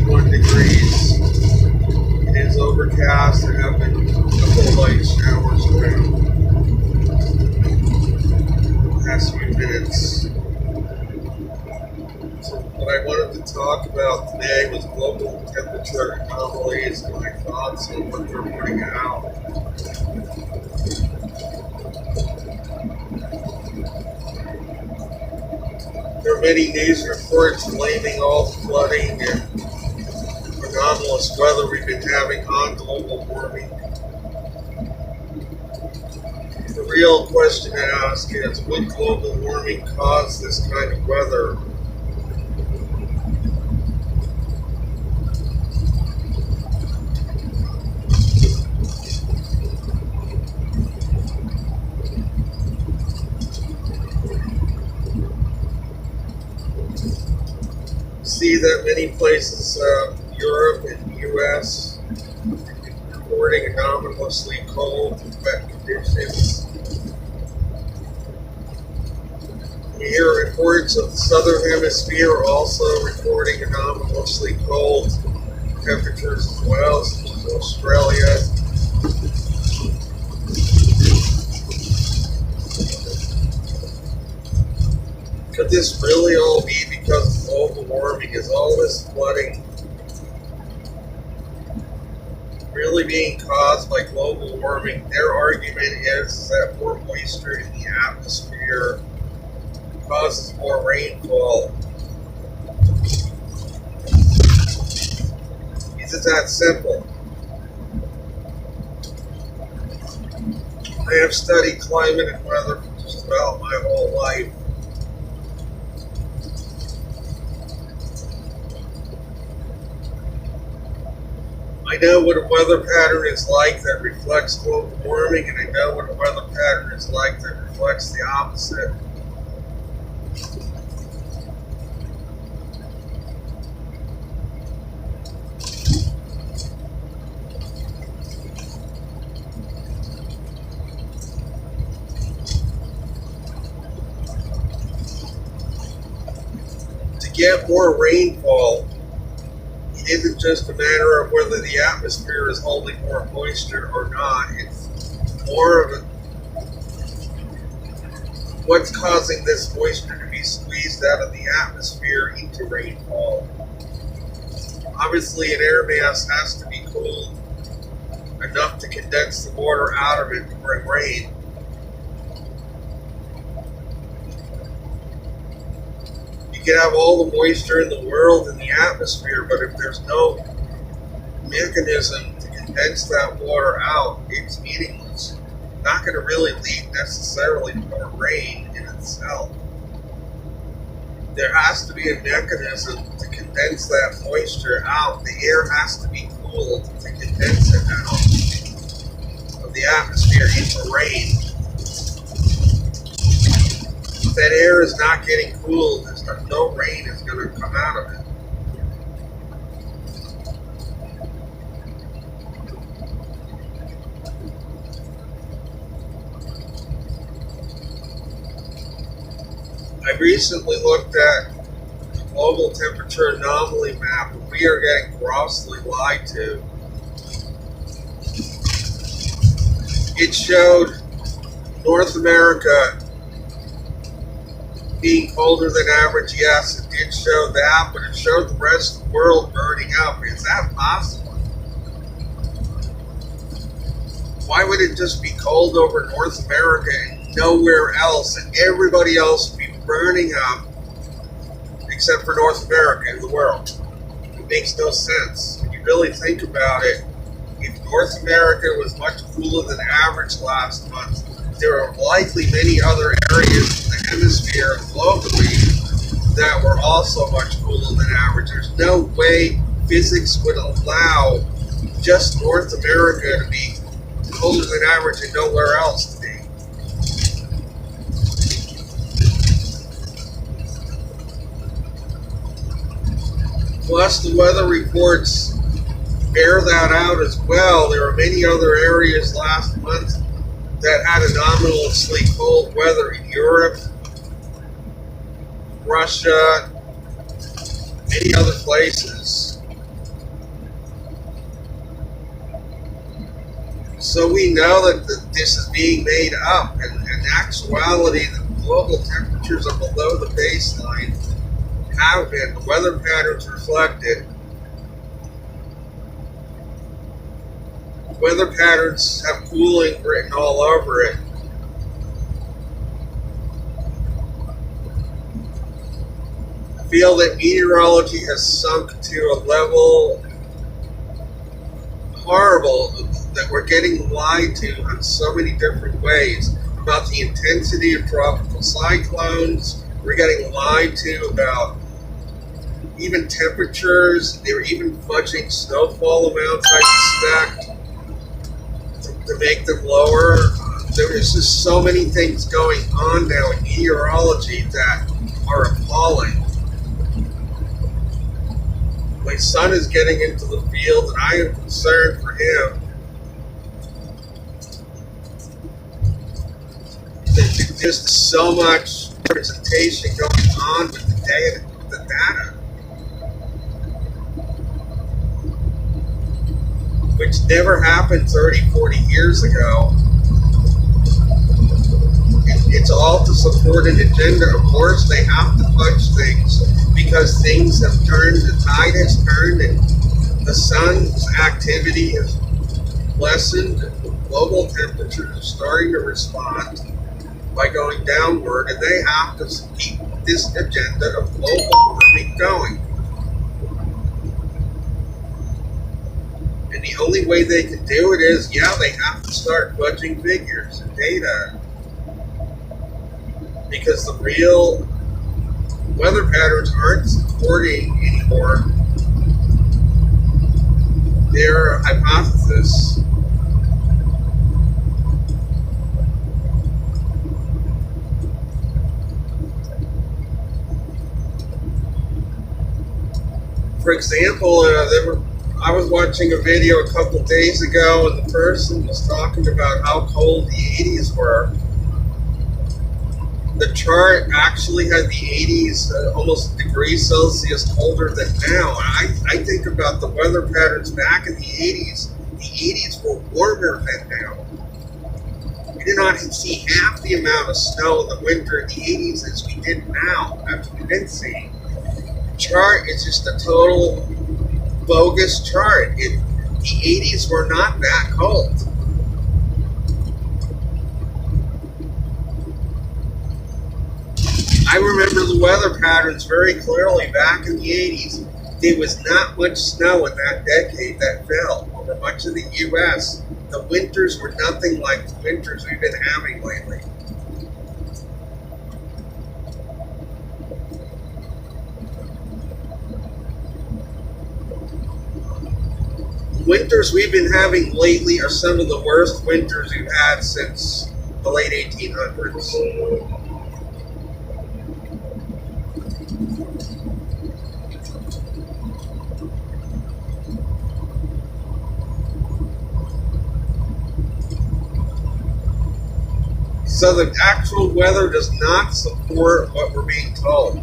61 degrees. It is overcast. There have been a couple of light showers around the past few minutes. So what I wanted to talk about today was global temperature anomalies and my thoughts on what they're putting out. There are many news reports blaming all the flooding and anomalous weather we've been having on global warming. The real question to ask is, would global warming cause this kind of weather? See that many places, Europe and US, reporting anomalously cold and wet conditions. We hear reports of the southern hemisphere also reporting anomalously cold temperatures as well, such as Australia. Could this really all be because of global warming? Is all this flooding really being caused by global warming? Their argument is that more moisture in the atmosphere causes more rainfall. Is it that simple? I have studied climate and weather for just about my whole life. I know what a weather pattern is like that reflects global warming, and I know what a weather pattern is like that reflects the opposite. To get more rainfall, it isn't just a matter of whether the atmosphere is holding more moisture or not. It's more of what's causing this moisture to be squeezed out of the atmosphere into rainfall. Obviously, an air mass has to be cooled enough to condense the water out of it to bring rain. You can have all the moisture in the world in the atmosphere, but if there's no mechanism to condense that water out, it's meaningless. It's not going to really lead necessarily to more rain in itself. There has to be a mechanism to condense that moisture out. The air has to be cooled to condense it out of the atmosphere into rain. If that air is not getting cooled, no rain is going to come out of it. I recently looked at the global temperature anomaly map, and we are getting grossly lied to. It showed North America being colder than average. Yes, it did show that, but it showed the rest of the world burning up. Is that possible? Why would it just be cold over North America and nowhere else, and everybody else would be burning up except for North America in the world? It makes no sense. When you really think about it, if North America was much cooler than average last month, there are likely many other areas in the hemisphere globally that were also much cooler than average. There's no way physics would allow just North America to be colder than average and nowhere else to be. Plus, the weather reports bear that out as well. There are many other areas last month that had anomalously cold weather in Europe, Russia, many other places. So we know that this is being made up, and in actuality, the global temperatures are below the baseline have been. The weather patterns reflected. Weather patterns have cooling written all over it. I feel that meteorology has sunk to a level horrible that we're getting lied to on so many different ways about the intensity of tropical cyclones. We're getting lied to about even temperatures. They're even fudging snowfall amounts, I suspect, to make them lower. There is just so many things going on now in meteorology that are appalling. My son is getting into the field, and I am concerned for him. There's just so much representation going on with the data, which never happened 30, 40 years ago. It's all to support an agenda. Of course, they have to fudge things because things have turned, the tide has turned, and the sun's activity has lessened. Global temperatures are starting to respond by going downward, and they have to keep this agenda of global warming going. And the only way they can do it is, they have to start fudging figures and data. Because the real weather patterns aren't supporting anymore their hypothesis. For example, I was watching a video a couple days ago, and the person was talking about how cold the 80s were. The chart actually had the 80s almost a degree Celsius colder than now. And I think about the weather patterns back in the 80s. The 80s were warmer than now. We did not see half the amount of snow in the winter in the 80s as we did now, as we've been seeing. The chart is just a total bogus chart. The 80s were not that cold. I remember the weather patterns very clearly back in the 80s. There was not much snow in that decade that fell over much of the U.S. The winters were nothing like the winters we've been having lately. The winters we've been having lately are some of the worst winters we've had since the late 1800s. So the actual weather does not support what we're being told.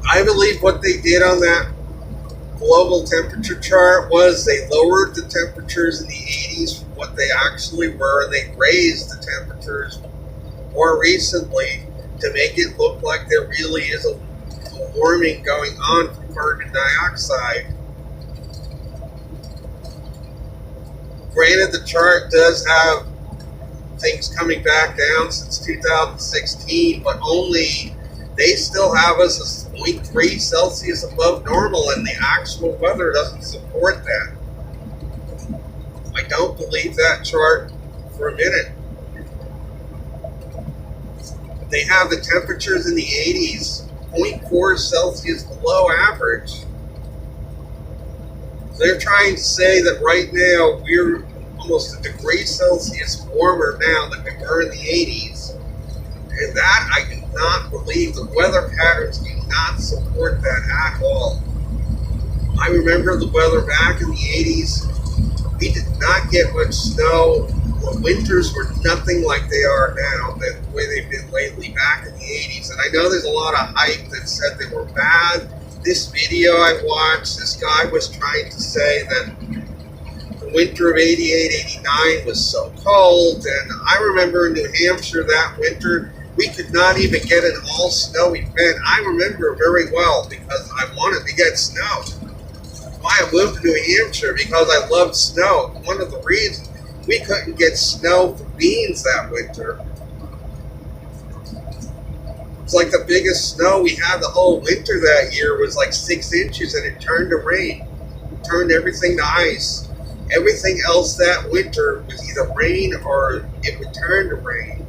I believe what they did on that global temperature chart was they lowered the temperatures in the 80s from what they actually were, and they raised the temperatures more recently to make it look like there really is a warming going on from carbon dioxide. Granted, the chart does have things coming back down since 2016, but only they still have us as 0.3 Celsius above normal, and the actual weather doesn't support that. I don't believe that chart for a minute. They have the temperatures in the 80s, 0.4 Celsius below average. They're trying to say that right now we're almost a degree Celsius warmer now than we were in the 80s. And that I do not believe. The weather patterns do not support that at all. I remember the weather back in the 80s. We did not get much snow the winters were nothing like they are now, the way they've been lately back in the 80s. And I know there's a lot of hype that said they were bad. This video I watched, this guy was trying to say that the winter of 88, 89 was so cold. And I remember in New Hampshire that winter, we could not even get an all snowy event. I remember very well because I wanted to get snow. Why I moved to New Hampshire, because I loved snow. One of the reasons we couldn't get snow for beans that winter. It's like the biggest snow we had the whole winter that year was like 6 inches, and it turned to rain. It turned everything to ice. Everything else that winter was either rain or it would turn to rain.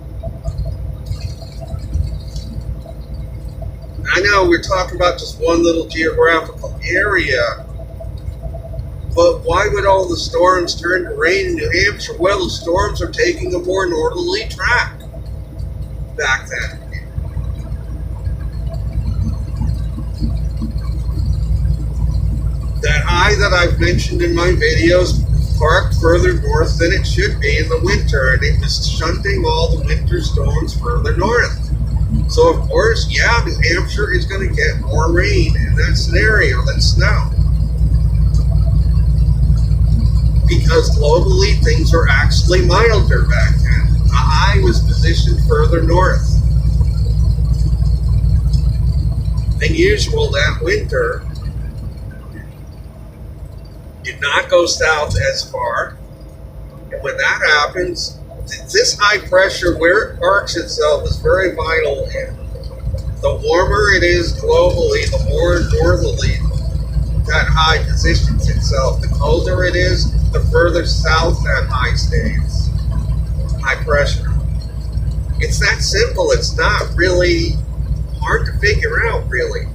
I know we're talking about just one little geographical area, but why would all the storms turn to rain in New Hampshire? Well, the storms are taking a more northerly track back then. That high that I've mentioned in my videos parked further north than it should be in the winter, and it was shunting all the winter storms further north. So, of course, yeah, New Hampshire is going to get more rain in that scenario than snow. Because globally, things were actually milder back then. The high was positioned further north than usual that winter. Did not go south as far. And when that happens, this high pressure, where it parks itself, is very vital. And the warmer it is globally, the more northerly that high positions itself. The colder it is, the further south that high stays. High pressure. It's that simple. It's not really hard to figure out, really.